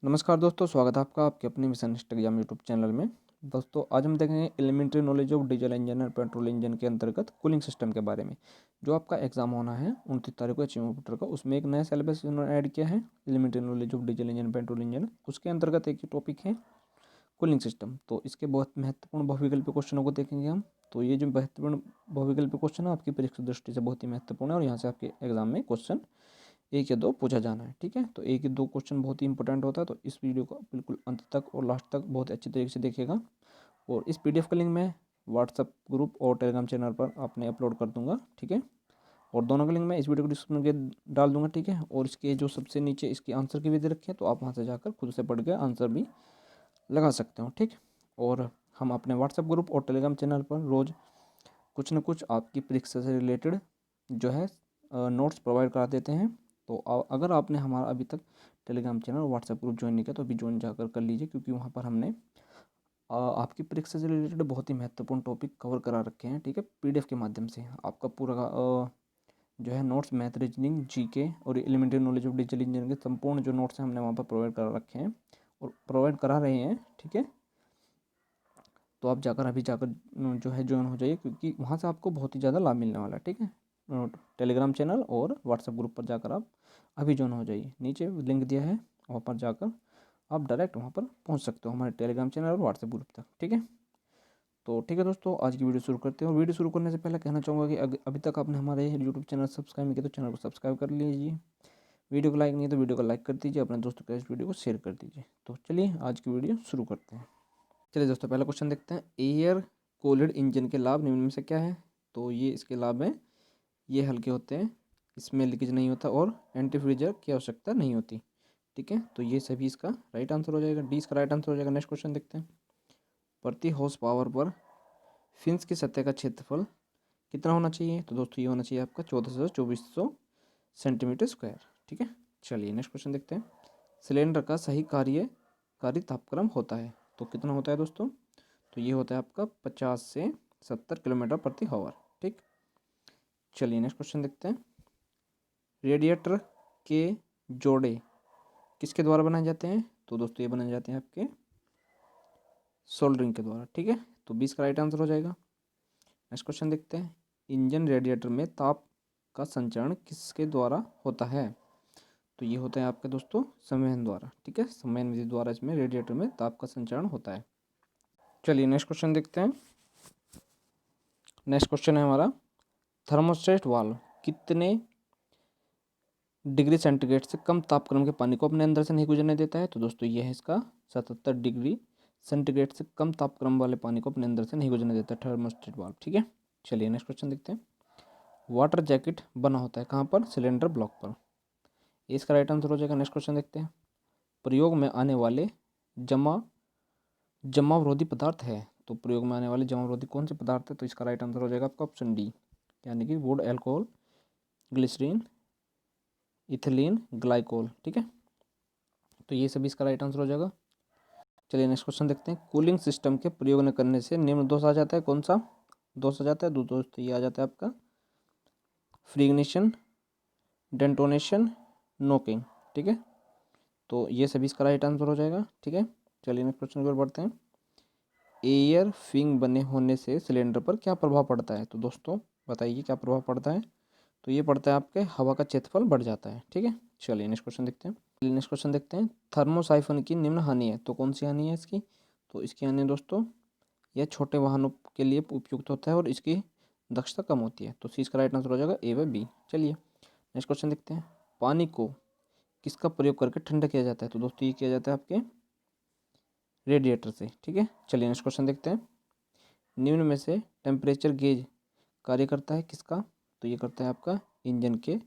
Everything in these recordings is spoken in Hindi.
नमस्कार दोस्तों, स्वागत है आपका आपके अपने मिशन एग्जाम यूट्यूब चैनल में। दोस्तों आज हम देखेंगे elementary knowledge of diesel engine और पेट्रोल इंजन के अंतर्गत कूलिंग सिस्टम के बारे में। जो आपका एग्जाम होना है 29 तारीख को एचएमओ का, उसमें एक नया सिलेबस उन्होंने ऐड किया है elementary knowledge of diesel engine petrol engine. उसके अंतर्गत एक ही टॉपिक है कूलिंग सिस्टम। तो इसके बहुत महत्वपूर्ण बहुविकल्पीय क्वेश्चनों को देखेंगे हम। तो ये जो महत्वपूर्ण बहुविकल्पीय क्वेश्चन है आपकी परीक्षा दृष्टि से बहुत ही महत्वपूर्ण है और यहाँ से आपके एग्जाम में क्वेश्चन एक या दो पूछा जाना है। ठीक है, तो एक या दो क्वेश्चन बहुत ही इंपॉर्टेंट होता है, तो इस वीडियो को बिल्कुल अंत तक और लास्ट तक बहुत अच्छी तरीके से देखिएगा। और इस पीडीएफ का लिंक मैं व्हाट्सअप ग्रुप और टेलीग्राम चैनल पर आपने अपलोड कर दूंगा। ठीक है, और दोनों का लिंक मैं इस वीडियो को डिस्क्रिप्शन के डाल दूंगा। ठीक है, और इसके जो सबसे नीचे इसकी आंसर की भी दे रखी है, तो आप वहाँ से जाकर खुद से पढ़ के आंसर भी लगा सकते हो। ठीक, और हम अपने व्हाट्सएप ग्रुप और टेलीग्राम चैनल पर रोज़ कुछ न कुछ आपकी परीक्षा से रिलेटेड जो है नोट्स प्रोवाइड करा देते हैं। तो अगर आपने हमारा अभी तक टेलीग्राम चैनल और व्हाट्सएप ग्रुप ज्वाइन नहीं किया तो अभी ज्वाइन जाकर कर लीजिए, क्योंकि वहाँ पर हमने आपकी परीक्षा से रिलेटेड बहुत ही महत्वपूर्ण टॉपिक कवर करा रखे हैं। ठीक है, पीडीएफ के माध्यम से आपका पूरा जो है नोट्स, मैथ, रीजनिंग, जीके और elementary knowledge of digital engineering के संपूर्ण जो नोट्स हैं हमने वहाँ पर प्रोवाइड करा रखे हैं और प्रोवाइड करा रहे हैं। ठीक है, तो आप जाकर अभी जाकर जो है ज्वाइन हो जाइए, क्योंकि वहाँ से आपको बहुत ही ज़्यादा लाभ मिलने वाला है। ठीक है, टेलीग्राम चैनल और व्हाट्सएप ग्रुप पर जाकर आप अभी ज्वाइन हो जाइए। नीचे लिंक दिया है, वहाँ पर जाकर आप डायरेक्ट वहाँ पर पहुँच सकते हो हमारे टेलीग्राम चैनल और व्हाट्सएप ग्रुप तक। ठीक है, तो ठीक है दोस्तों, आज की वीडियो शुरू करते हैं। और वीडियो शुरू करने से पहले कहना चाहूँगा कि अभी तक आपने हमारे यूट्यूब चैनल सब्सक्राइब नहीं किया तो चैनल को सब्सक्राइब कर लीजिए। वीडियो को लाइक नहीं है तो वीडियो को लाइक कर दीजिए, अपने दोस्तों के इस वीडियो को शेयर कर दीजिए। तो चलिए आज की वीडियो शुरू करते हैं। चलिए दोस्तों, पहला क्वेश्चन देखते हैं। एयर कूल्ड इंजन के लाभ निम्न में से क्या है? तो ये इसके लाभ हैं, ये हल्के होते हैं, इसमें लीकेज नहीं होता और एंटी फ्रीजर की आवश्यकता नहीं होती। ठीक है, तो ये सभी इसका राइट आंसर हो जाएगा, डी इसका राइट आंसर हो जाएगा। नेक्स्ट क्वेश्चन देखते हैं। प्रति हॉर्स पावर पर फिन्स की सतह का क्षेत्रफल कितना होना चाहिए? तो दोस्तों ये होना चाहिए आपका 1400 सेंटीमीटर स्क्वायर। ठीक है, चलिए नेक्स्ट क्वेश्चन देखते हैं। सिलेंडर का सही कार्यकारी तापक्रम होता है, तो कितना होता है दोस्तों? तो ये होता है आपका 50 से 70 किलोमीटर प्रति हावर। ठीक, चलिए नेक्स्ट क्वेश्चन देखते हैं। रेडिएटर के जोड़े किसके द्वारा बनाए जाते हैं? तो दोस्तों ये बनाए जाते हैं आपके सोल्डरिंग के द्वारा। ठीक है, तो 20 का राइट आंसर हो जाएगा। नेक्स्ट क्वेश्चन देखते हैं। इंजन रेडिएटर में ताप का संचरण किसके द्वारा होता है? तो ये होता है आपके दोस्तों संवहन द्वारा। ठीक है, संवहन विधि द्वारा इसमें रेडिएटर में ताप का संचरण होता है। चलिए नेक्स्ट क्वेश्चन देखते हैं। नेक्स्ट क्वेश्चन है हमारा, थर्मोस्टेट वाल्व कितने डिग्री सेंटीग्रेड से कम तापक्रम के पानी को अपने अंदर से नहीं गुजरने देता है? तो दोस्तों ये है इसका 77 डिग्री सेंटीग्रेड से कम तापक्रम वाले पानी को अपने अंदर से नहीं गुजरने देता थर्मोस्टेट वाल्व। ठीक है, चलिए नेक्स्ट क्वेश्चन देखते हैं। वाटर जैकेट बना होता है कहाँ पर? सिलेंडर ब्लॉक पर। इसका राइट आंसर हो जाएगा। नेक्स्ट क्वेश्चन देखते हैं। प्रयोग में आने वाले जमावरोधी पदार्थ है, तो प्रयोग में आने वाले जमावरोधी कौन से पदार्थ है? तो इसका राइट आंसर हो जाएगा आपका ऑप्शन डी, यानी कि wood, alcohol, glycerine, ethylene, glycol. ठीक है, तो ये सभी इसका राइट आंसर हो जाएगा। चलिए नेक्स्ट क्वेश्चन देखते हैं। कूलिंग सिस्टम के प्रयोग न करने से निम्न दोष आ जाता है, कौन सा दोष आ जाता है? दो दोस्त ये आ जाता है आपका फ्रीग्निशन, डेंटोनेशन, नोकिंग। ठीक है, तो ये सभी इसका राइट आंसर हो जाएगा। ठीक है, चलिए नेक्स्ट क्वेश्चन की ओर बढ़ते हैं। एयर फिंग बने होने से सिलेंडर पर क्या प्रभाव पड़ता है? तो दोस्तों बताइए क्या प्रभाव पड़ता है? तो ये पड़ता है आपके हवा का क्षेत्रफल बढ़ जाता है। ठीक है, चलिए नेक्स्ट क्वेश्चन देखते हैं। नेक्स्ट क्वेश्चन देखते हैं। थर्मोसाइफन की निम्न हानि है, तो कौन सी हानि है इसकी? तो इसकी हानि दोस्तों, यह छोटे वाहनों के लिए उपयुक्त होता है और इसकी दक्षता कम होती है। तो सी इसका राइट आंसर हो जाएगा, ए व बी। चलिए नेक्स्ट क्वेश्चन देखते हैं। पानी को किसका प्रयोग करके ठंडा किया जाता है? तो दोस्तों ये किया जाता है आपके रेडिएटर से। ठीक है, चलिए नेक्स्ट क्वेश्चन देखते हैं। निम्न में से टेम्परेचर गेज कार्य करता है किसका? तो ये करता है आपका इंजन के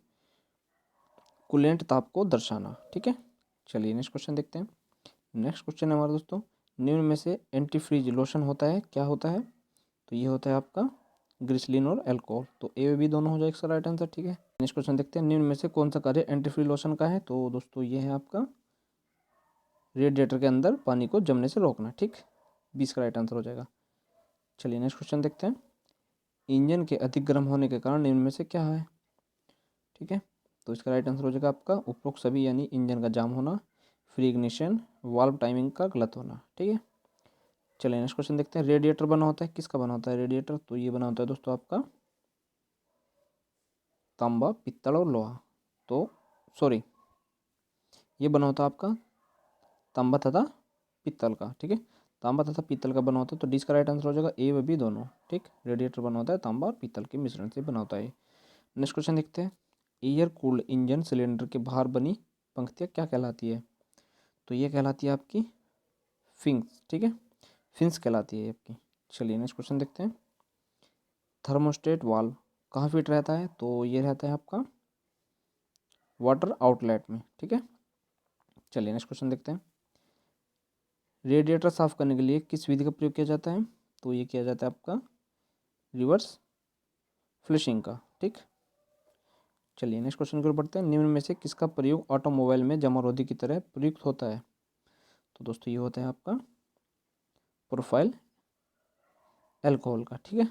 कूलेंट ताप को दर्शाना। ठीक है, चलिए नेक्स्ट क्वेश्चन देखते हैं। नेक्स्ट क्वेश्चन है हमारा दोस्तों, निम्न में से एंटी फ्रीज लोशन होता है, क्या होता है? तो ये होता है आपका ग्लिसरीन और अल्कोहल। तो ए बी दोनों हो जाएगा इसका राइट आंसर। ठीक है, नेक्स्ट क्वेश्चन देखते हैं। निम्न में से कौन सा कार्य एंटी फ्रीज लोशन का है? तो दोस्तों ये है आपका रेडिएटर के अंदर पानी को जमने से रोकना। ठीक, 20 का राइट आंसर हो जाएगा। चलिए नेक्स्ट क्वेश्चन देखते हैं। इंजन के अधिक गर्म होने के कारण निम्न में से क्या है? ठीक है, तो इसका राइट आंसर हो जाएगा आपका उपरोक्त सभी, यानी इंजन का जाम होना, फ्री इग्निशन, वाल्व टाइमिंग का गलत होना। ठीक है, चलिए नेक्स्ट क्वेश्चन देखते हैं। रेडिएटर बना होता है, किसका बना होता है रेडिएटर? तो ये बना होता है दोस्तों आपका तांबा, पित्तल और लोहा। तो सॉरी, ये बना होता है आपका तांबा तथा पित्तल का। ठीक है, तांबा तथा पीतल का बना होता है, तो डी का राइट आंसर हो जाएगा ए व बी दोनों। ठीक, रेडिएटर बना होता है तांबा और पीतल के मिश्रण से बना होता है। नेक्स्ट क्वेश्चन देखते हैं। एयर कूल्ड इंजन सिलेंडर के बाहर बनी पंक्तियाँ क्या कहलाती है? तो ये कहलाती है आपकी फिंस। ठीक है, फिंस कहलाती है आपकी। चलिए नेक्स्ट क्वेश्चन देखते हैं। थर्मोस्टेट वाल्व कहाँ फिट रहता है? तो ये रहता है आपका वाटर आउटलेट में। ठीक है, चलिए नेक्स्ट क्वेश्चन देखते हैं। रेडिएटर साफ करने के लिए किस विधि का प्रयोग किया जाता है? तो ये किया जाता है आपका रिवर्स फ्लशिंग का। ठीक, चलिए नेक्स्ट क्वेश्चन की ओर बढ़ते हैं। निम्न में से किसका प्रयोग ऑटोमोबाइल में जमारोधी की तरह प्रयुक्त होता है? तो दोस्तों ये होता है आपका प्रोफाइल अल्कोहल का। ठीक है,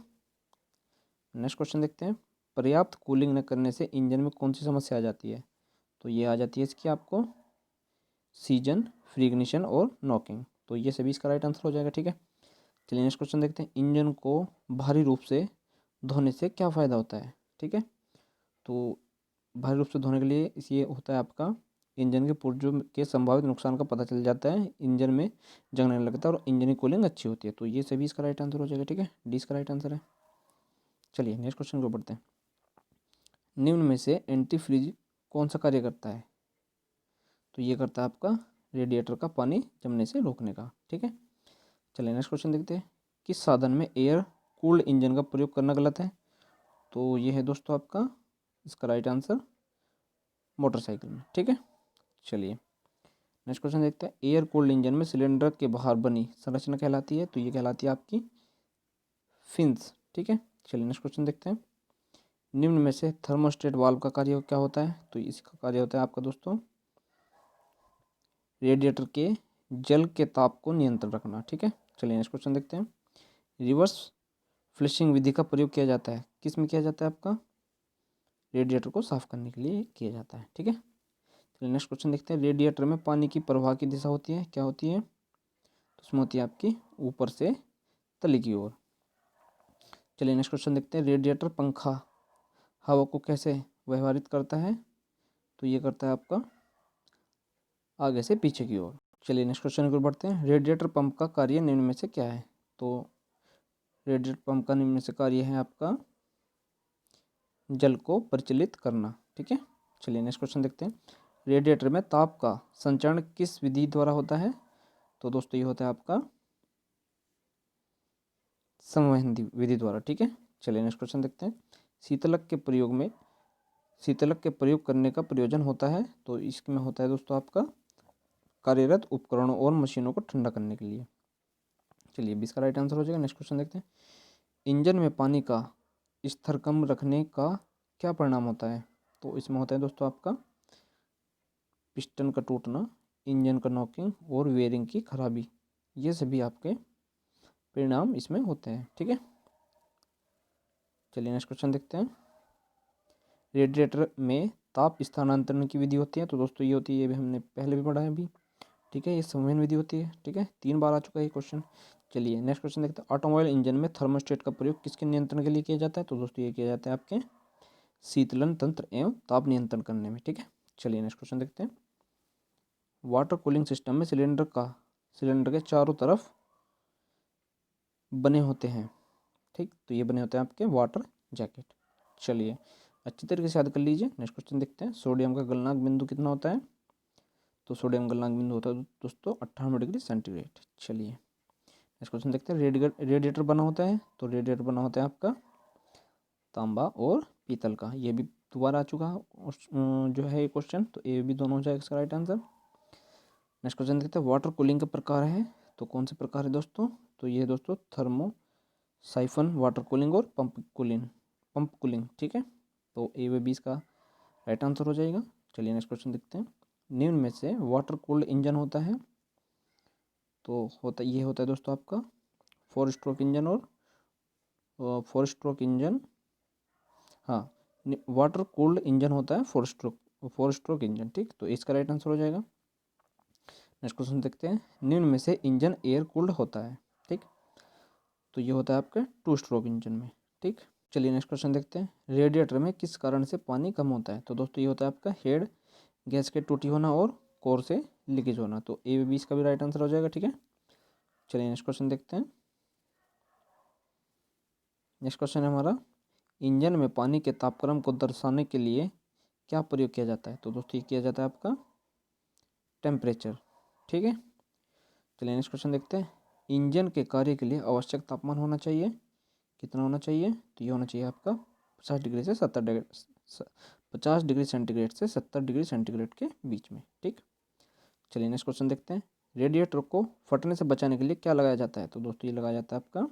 नेक्स्ट क्वेश्चन देखते हैं। पर्याप्त कूलिंग न करने से इंजन में कौन सी समस्या आ जाती है? तो ये आ जाती है इसकी आपको सीजन, फ्री इग्निशन और नॉकिंग। तो ये सभी इसका राइट आंसर हो जाएगा। ठीक है, चलिए नेक्स्ट क्वेश्चन देखते हैं। इंजन को भारी रूप से धोने से क्या फ़ायदा होता है? ठीक है, तो भारी रूप से धोने के लिए ये होता है आपका इंजन के पुर्जों के संभावित नुकसान का पता चल जाता है, इंजन में जंग नहीं लगता और इंजन की कूलिंग अच्छी होती है। तो ये सभी इसका राइट आंसर हो जाएगा। ठीक है, डी इसका राइट आंसर है। चलिए नेक्स्ट क्वेश्चन को पढ़ते हैं। निम्न में से एंटी फ्रीज कौन सा कार्य करता है? तो ये करता है आपका रेडिएटर का पानी जमने से रोकने का। ठीक है, चलिए नेक्स्ट क्वेश्चन देखते हैं। किस साधन में एयर कूल्ड इंजन का प्रयोग करना गलत है? तो ये है दोस्तों आपका इसका राइट आंसर मोटरसाइकिल में। ठीक है, चलिए नेक्स्ट क्वेश्चन देखते हैं। एयर कूल्ड इंजन में सिलेंडर के बाहर बनी संरचना कहलाती है? तो ये कहलाती है आपकी फिन्स। ठीक है, चलिए नेक्स्ट क्वेश्चन देखते हैं। निम्न में से थर्मोस्टेट वाल्व का कार्य क्या होता है? तो इसका कार्य होता है आपका दोस्तों रेडिएटर के जल के ताप को नियंत्रण रखना। ठीक है, चलिए नेक्स्ट क्वेश्चन देखते हैं। रिवर्स फ्लशिंग विधि का प्रयोग किया जाता है, किस में किया जाता है? आपका रेडिएटर को साफ करने के लिए किया जाता है। ठीक है, चलिए नेक्स्ट क्वेश्चन देखते हैं। रेडिएटर में पानी की प्रवाह की दिशा होती है, क्या होती है? तो उसमें होती है आपकी ऊपर से तली की ओर। चलिए नेक्स्ट क्वेश्चन देखते हैं। रेडिएटर पंखा हवा को कैसे व्यवहारित करता है? तो ये करता है आपका आगे से पीछे की ओर। चलिए नेक्स्ट क्वेश्चन की ओर बढ़ते हैं। रेडिएटर पंप का कार्य निम्न में से क्या है? तो रेडिएटर पंप का निम्न में से कार्य है आपका जल को परिचालित करना। ठीक है, चलिए नेक्स्ट क्वेश्चन देखते हैं। रेडिएटर में ताप का संचरण किस विधि द्वारा होता है? तो दोस्तों ये होता है आपका संवहन विधि द्वारा। ठीक है, चलिए नेक्स्ट क्वेश्चन देखते हैं। शीतलक के प्रयोग में शीतलक के प्रयोग करने का प्रयोजन होता है? तो इसमें होता है दोस्तों आपका कार्यरत उपकरणों और मशीनों को ठंडा करने के लिए। चलिए 20 का राइट आंसर हो जाएगा। नेक्स्ट क्वेश्चन देखते हैं। इंजन में पानी का स्तर कम रखने का क्या परिणाम होता है? तो इसमें होता है दोस्तों आपका पिस्टन का टूटना, इंजन का नॉकिंग और वेयरिंग की खराबी। ये सभी आपके परिणाम इसमें होते हैं। ठीक है, चलिए नेक्स्ट क्वेश्चन देखते हैं। रेडिएटर में ताप स्थानांतरण की विधि होती है? तो दोस्तों ये होती है, ये भी हमने पहले भी पढ़ा है अभी। ठीक है, ये संवहन विधि होती है। ठीक है, 3 बार आ चुका है ये क्वेश्चन। चलिए नेक्स्ट क्वेश्चन देखते हैं। ऑटोमोबाइल इंजन में थर्मोस्टेट का प्रयोग किसके नियंत्रण के लिए किया जाता है? तो दोस्तों ये किया जाता है आपके शीतलन तंत्र एवं ताप नियंत्रण करने में। ठीक है, चलिए नेक्स्ट क्वेश्चन देखते हैं। वाटर कूलिंग सिस्टम में सिलेंडर के चारों तरफ बने होते हैं। ठीक, तो ये बने होते हैं आपके वाटर जैकेट। चलिए अच्छी तरीके से याद कर लीजिए। नेक्स्ट क्वेश्चन देखते हैं। सोडियम का गलनांक बिंदु कितना होता है? तो सोडियम गलनांक बिंदु होता है दोस्तों 98 डिग्री सेंटीग्रेड। चलिए नेक्स्ट क्वेश्चन देखते हैं। रेडिएटर बना होता है? तो रेडिएटर बना होता है आपका तांबा और पीतल का। ये भी दोबारा आ चुका जो है ये क्वेश्चन, तो ये भी दोनों हो जाएगा इसका राइट आंसर। नेक्स्ट क्वेश्चन देखते हैं। वाटर कूलिंग का प्रकार है? तो कौन से प्रकार है दोस्तों? तो ये है दोस्तों थर्मो साइफन वाटर कूलिंग और पंप कूलिंग। ठीक है, तो ए व बी इसका राइट आंसर हो जाएगा। चलिए नेक्स्ट क्वेश्चन देखते हैं। निम्न में से वाटर कूल्ड इंजन होता है? तो ये होता है दोस्तों आपका 4 स्ट्रोक इंजन और 4 स्ट्रोक इंजन। हाँ, वाटर कूल्ड इंजन होता है 4 स्ट्रोक इंजन। ठीक, तो इसका राइट आंसर हो जाएगा। नेक्स्ट क्वेश्चन देखते हैं, निम्न में से इंजन एयर कूल्ड होता है। ठीक, तो ये होता है आपका 2 स्ट्रोक इंजन में। ठीक, चलिए नेक्स्ट क्वेश्चन देखते हैं, रेडिएटर में किस कारण से पानी कम होता है। तो दोस्तों ये होता है आपका हेड गैस के टूटी होना और कोर से लीकेज होना। तो ए बी इसका भी राइट आंसर हो जाएगा। ठीक है, चलिए नेक्स्ट क्वेश्चन देखते हैं। नेक्स्ट क्वेश्चन है हमारा, इंजन में पानी के तापक्रम को दर्शाने के लिए क्या प्रयोग किया जाता है। तो दोस्तों ये किया जाता है आपका टेम्परेचर। ठीक है, चलिए नेक्स्ट क्वेश्चन देखते हैं, इंजन के कार्य के लिए आवश्यक तापमान होना चाहिए, कितना होना चाहिए। तो ये होना चाहिए आपका 50 डिग्री से 70 डिग्री 50 डिग्री सेंटीग्रेड से 70 डिग्री सेंटीग्रेड के बीच में। ठीक, चलिए नेक्स्ट क्वेश्चन देखते हैं, रेडिएटर को फटने से बचाने के लिए क्या लगाया जाता है। तो दोस्तों ये लगाया जाता है आपका,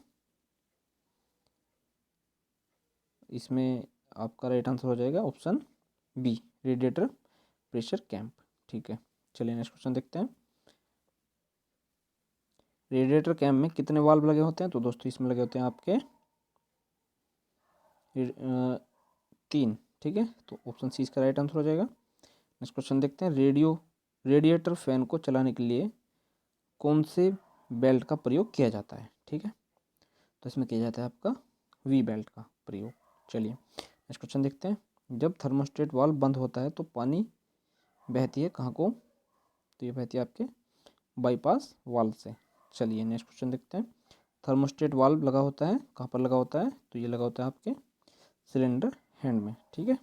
इसमें आपका राइट आंसर हो जाएगा option B, radiator pressure cap. ठीक है, चलिए नेक्स्ट क्वेश्चन देखते हैं, रेडिएटर कैंप में कितने वाल्व लगे होते हैं। तो दोस्तों इसमें लगे होते हैं आपके 3। ठीक है, तो ऑप्शन सी इसका राइट आंसर हो जाएगा। नेक्स्ट क्वेश्चन देखते हैं, रेडिएटर फैन को चलाने के लिए कौन से बेल्ट का प्रयोग किया जाता है। ठीक है, तो इसमें किया जाता है आपका वी बेल्ट का प्रयोग। चलिए नेक्स्ट क्वेश्चन देखते हैं, जब थर्मोस्टेट वाल्व बंद होता है तो पानी बहती है कहाँ को। तो ये बहती है आपके बाईपास वाल्व से। चलिए नेक्स्ट क्वेश्चन देखते हैं, थर्मोस्टेट वाल्व लगा होता है कहाँ पर लगा होता है। तो ये लगा होता है आपके सिलेंडर हैंड में। ठीक है,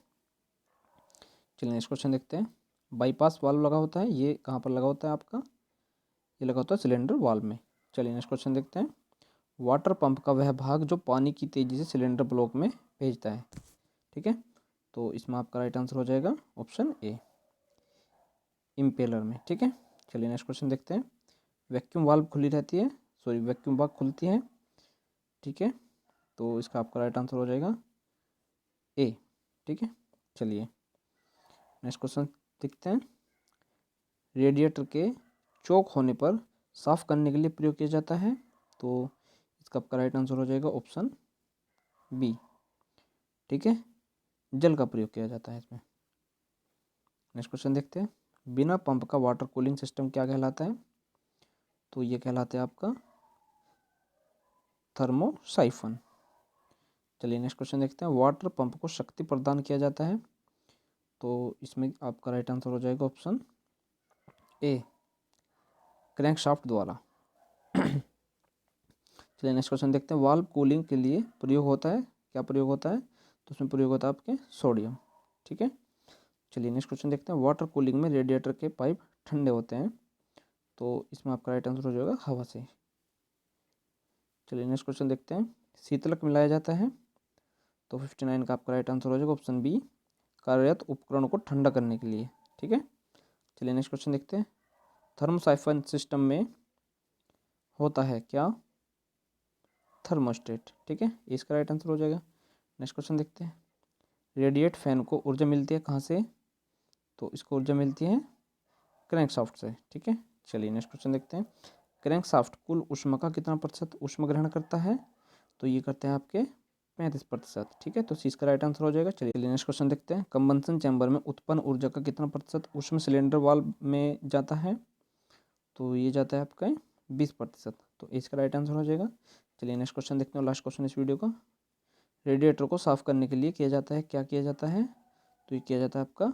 चलिए नेक्स्ट क्वेश्चन देखते हैं, बाईपास वाल्व लगा होता है, ये कहाँ पर लगा होता है आपका, ये लगा होता है सिलेंडर वाल्व में। चलिए नेक्स्ट क्वेश्चन देखते हैं, वाटर पंप का वह भाग जो पानी की तेज़ी से सिलेंडर ब्लॉक में भेजता है। ठीक है, तो इसमें आपका राइट आंसर हो जाएगा ऑप्शन ए, इम्पेलर में। ठीक है, चलिए नेक्स्ट क्वेश्चन देखते हैं, वैक्यूम वाल्व खुली रहती है, सॉरी वैक्यूम वाल्व खुलती है। ठीक है, तो इसका आपका राइट आंसर हो जाएगा ए। ठीक है, चलिए नेक्स्ट क्वेश्चन देखते हैं, रेडिएटर के चौक होने पर साफ करने के लिए प्रयोग किया जाता है। तो इसका आपका राइट आंसर हो जाएगा ऑप्शन बी। ठीक है, जल का प्रयोग किया जाता है इसमें। नेक्स्ट क्वेश्चन देखते हैं, बिना पंप का वाटर कूलिंग सिस्टम क्या कहलाता है। तो ये कहलाता है आपका थर्मोसाइफन। चलिए नेक्स्ट क्वेश्चन देखते हैं, वाटर पंप को शक्ति प्रदान किया जाता है। तो इसमें आपका राइट आंसर हो जाएगा ऑप्शन ए, क्रैंकशाफ्ट द्वारा। चलिए नेक्स्ट क्वेश्चन देखते हैं, वाल्व कूलिंग के लिए प्रयोग होता है, क्या प्रयोग होता है। तो उसमें प्रयोग होता है आपके सोडियम। ठीक है, चलिए नेक्स्ट क्वेश्चन देखते हैं, वाटर कूलिंग में रेडिएटर के पाइप ठंडे होते हैं। तो इसमें आपका राइट आंसर हो जाएगा हवा से। चलिए नेक्स्ट क्वेश्चन देखते हैं, शीतलक मिलाया जाता है। तो 59 का आपका राइट आंसर हो जाएगा ऑप्शन बी, कार्यरत उपकरणों को ठंडा करने के लिए। ठीक है, चलिए नेक्स्ट क्वेश्चन देखते हैं, थर्मोसाइफन सिस्टम में होता है क्या, थर्मोस्टेट। ठीक है, इसका राइट आंसर हो जाएगा। नेक्स्ट क्वेश्चन देखते हैं, रेडिएट फैन को ऊर्जा मिलती है कहाँ से। तो इसको ऊर्जा मिलती है क्रैंकशाफ्ट से। ठीक है, चलिए नेक्स्ट क्वेश्चन देखते हैं, क्रैंकशाफ्ट कुल ऊष्मा का कितना प्रतिशत ऊष्मा ग्रहण करता है। तो ये करते हैं आपके 35%। ठीक है, तो सी इसका राइट आंसर हो जाएगा। चलिए नेक्स्ट क्वेश्चन देखते हैं, कंबंसन चैम्बर में उत्पन्न ऊर्जा का कितना प्रतिशत ऊष्मा सिलेंडर वाल्व में जाता है। तो ये जाता है आपका 20%। तो इसका राइट आंसर हो जाएगा। चलिए नेक्स्ट क्वेश्चन देखते हैं, लास्ट क्वेश्चन इस वीडियो का, रेडिएटर को साफ करने के लिए किया जाता है, क्या किया जाता है। तो ये किया जाता है आपका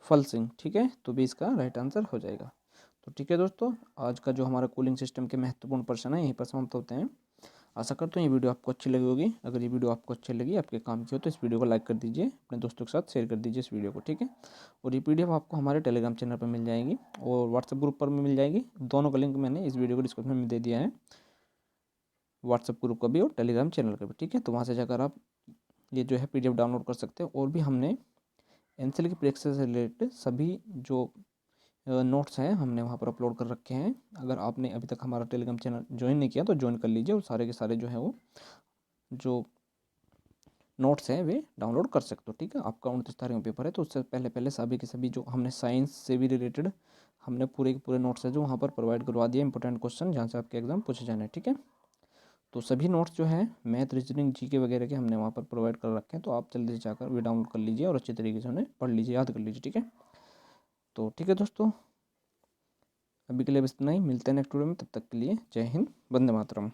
फल्सिंग। ठीक है, तो भी इसका राइट आंसर हो जाएगा। तो ठीक है दोस्तों, आज का जो हमारा कूलिंग सिस्टम के महत्वपूर्ण प्रश्न है यहीं पर समाप्त होते हैं। आशा करता हूँ ये वीडियो आपको अच्छी लगी होगी। अगर ये वीडियो आपको अच्छी लगी, आपके काम की हो, तो इस वीडियो को लाइक कर दीजिए, अपने दोस्तों के साथ शेयर कर दीजिए इस वीडियो को। ठीक है, और ये PDF आपको हमारे टेलीग्राम चैनल पर मिल जाएगी और व्हाट्सएप ग्रुप पर भी मिल जाएगी। दोनों का लिंक मैंने इस वीडियो को डिस्क्रिप्शन में दे दिया है, व्हाट्सएप ग्रुप का भी और टेलीग्राम चैनल का भी। ठीक है, तो वहाँ से जाकर आप ये जो है PDF डाउनलोड कर सकते हैं। और भी हमने NCL की परीक्षा से रिलेटेड सभी जो नोट्स हैं हमने वहाँ पर अपलोड कर रखे हैं। अगर आपने अभी तक हमारा टेलीग्राम चैनल ज्वाइन नहीं किया तो ज्वाइन कर लीजिए, और सारे के सारे जो है वो जो नोट्स हैं वे डाउनलोड कर सकते हो। ठीक है, आपका 29 तारीख में पेपर है, तो उससे पहले पहले सभी के सभी जो हमने साइंस से भी रिलेटेड हमने पूरे के पूरे नोट्स है जो वहाँ पर प्रोवाइड करवा दिए, इंपॉर्टेंट क्वेश्चन जहाँ से आपके एग्जाम पूछे जाने। ठीक है, तो सभी नोट्स जो है मैथ, रीजनिंग, GK वगैरह के हमने वहाँ पर प्रोवाइड कर रखे हैं। तो आप जल्दी से जाकर वे डाउनलोड कर लीजिए और अच्छे तरीके से उन्हें पढ़ लीजिए, याद कर लीजिए। ठीक है, तो ठीक है दोस्तों, अभी के लिए बस इतना ही, मिलते हैं नेक्स्ट वीडियो में, तब तक के लिए जय हिंद, वंदे मातरम।